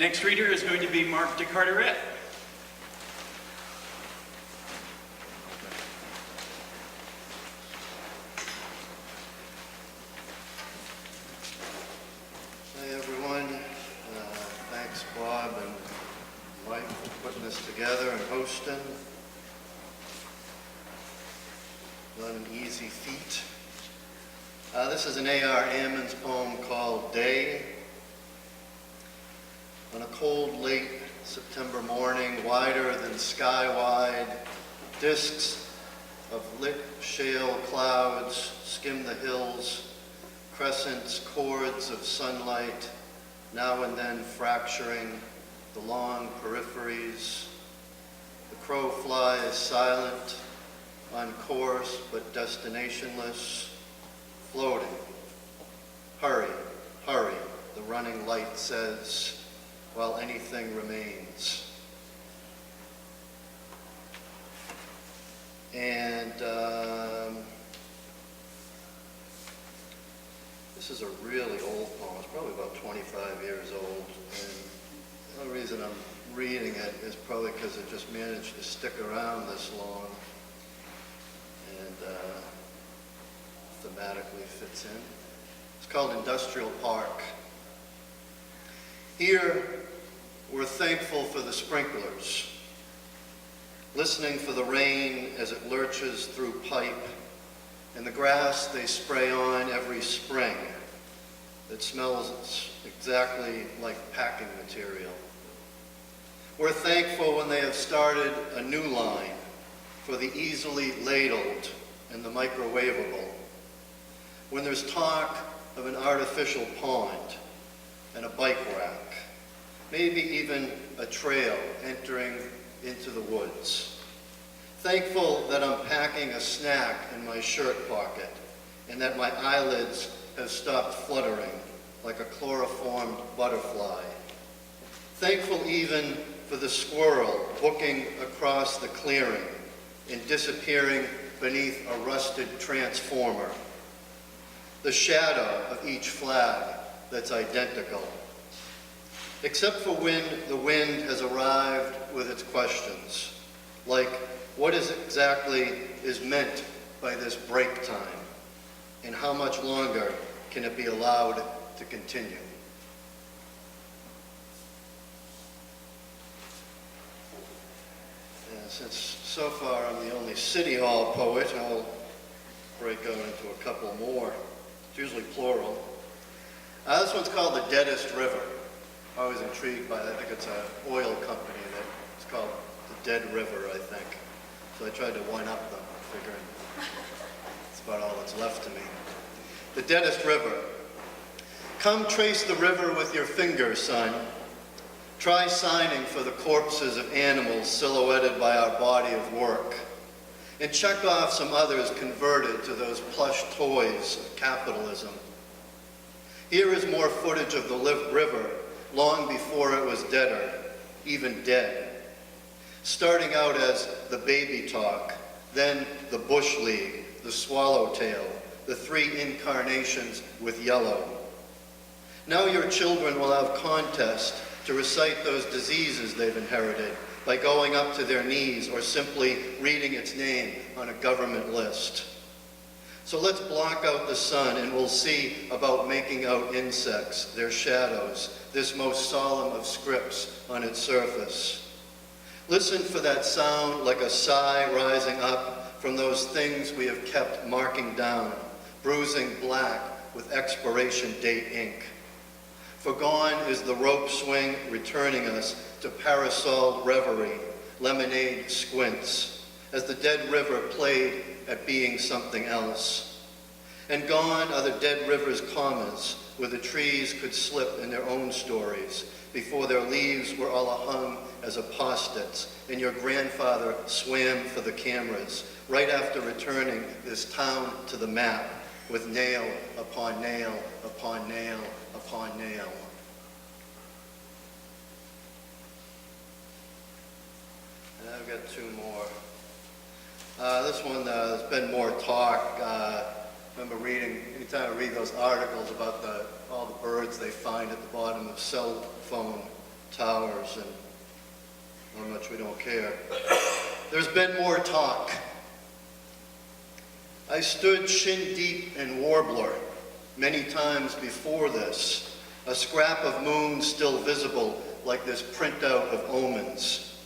Next reader is going to be Mark DeCarteret. Hey everyone, thanks Bob and Mike for putting this together and hosting. Not an easy feat. This is an A.R. Ammons poem called Day. On a cold, late September morning, wider than sky-wide, discs of lit shale clouds skim the hills, crescents, chords of sunlight, now and then fracturing the long peripheries. The crow flies silent, on course but destinationless, floating. Hurry, hurry, the running light says, while anything remains. And this is a really old poem. It's probably about 25 years old. And the only reason I'm reading it is probably because it just managed to stick around this long and thematically fits in. It's called Industrial Park. Here, we're thankful for the sprinklers, listening for the rain as it lurches through pipe, and the grass they spray on every spring that smells exactly like packing material. We're thankful when they have started a new line for the easily ladled and the microwavable, when there's talk of an artificial pond and a bike rack, maybe even a trail entering into the woods. Thankful that I'm packing a snack in my shirt pocket and that my eyelids have stopped fluttering like a chloroformed butterfly. Thankful even for the squirrel booking across the clearing and disappearing beneath a rusted transformer. The shadow of each flag that's identical. Except for when the wind has arrived with its questions, like what exactly is meant by this break time, and how much longer can it be allowed to continue? And since so far I'm the only City Hall poet, I'll break out into a couple more. It's usually plural. This one's called The Deadest River. I was intrigued by it. I think it's an oil company that it's called the Dead River, I think. So I tried to one-up them, figuring it's about all that's left to me. The Deadest River. Come trace the river with your finger, son. Try signing for the corpses of animals silhouetted by our body of work. And check off some others converted to those plush toys of capitalism. Here is more footage of the river long before it was deader, even dead. Starting out as the baby talk, then the bush league, the swallowtail, the three incarnations with yellow. Now your children will have contests to recite those diseases they've inherited by going up to their knees or simply reading its name on a government list. So let's block out the sun and we'll see about making out insects, their shadows, this most solemn of scripts on its surface. Listen for that sound like a sigh rising up from those things we have kept marking down, bruising black with expiration date ink. For gone is the rope swing returning us to parasol reverie, lemonade squints, as the dead river played at being something else. And gone are the dead river's commas, where the trees could slip in their own stories, before their leaves were all hung as apostates, and your grandfather swam for the cameras, right after returning this town to the map, with nail upon nail upon nail upon nail. And I've got two more. This one, there's been more talk. I remember reading, anytime I read those articles about all the birds they find at the bottom of cell phone towers and how much we don't care. There's been more talk. I stood shin deep in Warbler many times before this, a scrap of moon still visible like this printout of omens.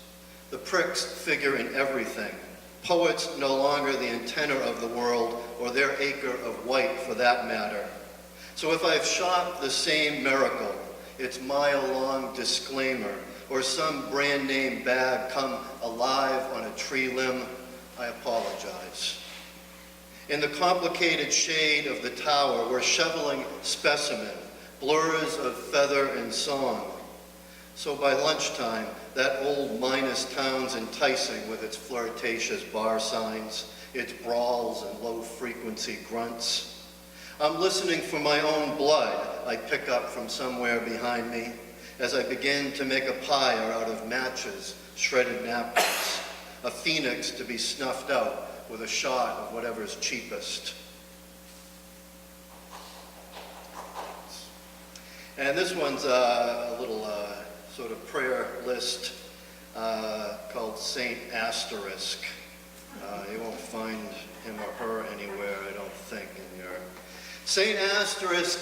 The pricks figure in everything. Poets no longer the antenna of the world, or their acre of white for that matter. So if I've shot the same miracle, its mile-long disclaimer, or some brand name bag come alive on a tree limb, I apologize. In the complicated shade of the tower, we're shoveling specimen, blurs of feather and song. So by lunchtime, that old minus town's enticing with its flirtatious bar signs, its brawls and low-frequency grunts. I'm listening for my own blood I pick up from somewhere behind me as I begin to make a pyre out of matches, shredded napkins, a phoenix to be snuffed out with a shot of whatever's cheapest. And this one's a little sort of prayer list called Saint Asterisk. You won't find him or her anywhere, I don't think, in your... Saint Asterisk,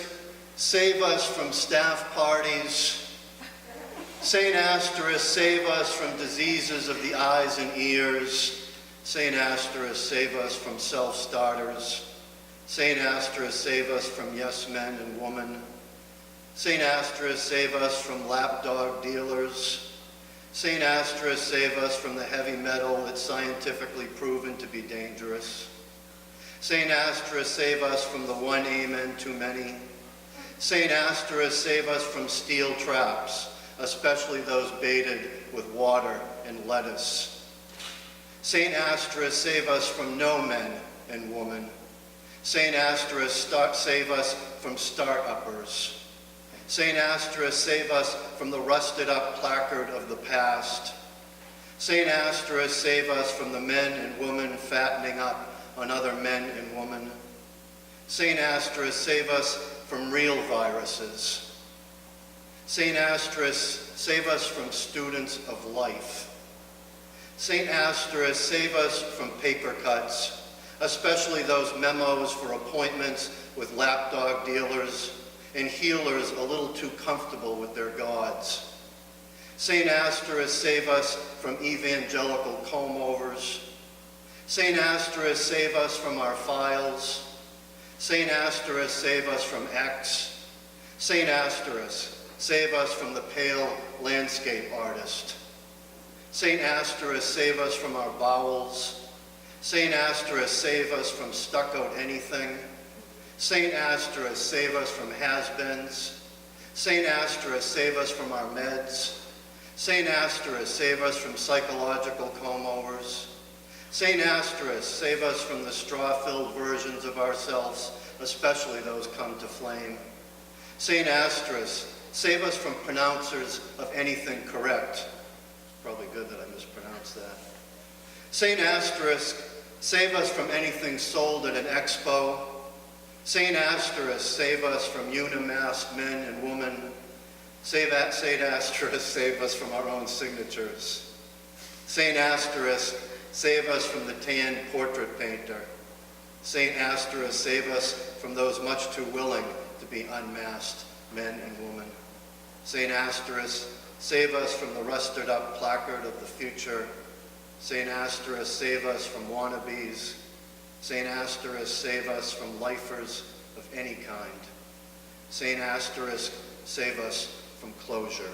save us from staff parties. Saint Asterisk, save us from diseases of the eyes and ears. Saint Asterisk, save us from self-starters. Saint Asterisk, save us from yes men and women. Saint Asterisk, save us from lapdog dealers. Saint Asterisk, save us from the heavy metal that's scientifically proven to be dangerous. Saint Asterisk, save us from the one amen too many. Saint Asterisk, save us from steel traps, especially those baited with water and lettuce. Saint Asterisk, save us from no men and women. Saint Asterisk, save us from start-uppers. Saint Asterisk, save us from the rusted-up placard of the past. Saint Asterisk, save us from the men and women fattening up on other men and women. Saint Asterisk, save us from real viruses. Saint Asterisk, save us from students of life. Saint Asterisk, save us from paper cuts, especially those memos for appointments with lapdog dealers and healers a little too comfortable with their gods. Saint Asterisk, save us from evangelical comb-overs. Saint Asterisk, save us from our files. Saint Asterisk, save us from X. Saint Asterisk, save us from the pale landscape artist. Saint Asterisk, save us from our bowels. Saint Asterisk, save us from stuccoed anything. Saint Asterisk, save us from has-beens. Saint Asterisk, save us from our meds. Saint Asterisk, save us from psychological comb-overs. Saint Asterisk, save us from the straw-filled versions of ourselves, especially those come to flame. Saint Asterisk, save us from pronouncers of anything correct. Probably good that I mispronounced that. Saint Asterisk, save us from anything sold at an expo. Saint Asterisk, save us from unimasked men and women. Saint Asterisk, save us from our own signatures. Saint Asterisk, save us from the tanned portrait painter. Saint Asterisk, save us from those much too willing to be unmasked men and women. Saint Asterisk, save us from the rusted-up placard of the future. Saint Asterisk, save us from wannabes. Saint Asterisk, save us from lifers of any kind. Saint Asterisk, save us from closure.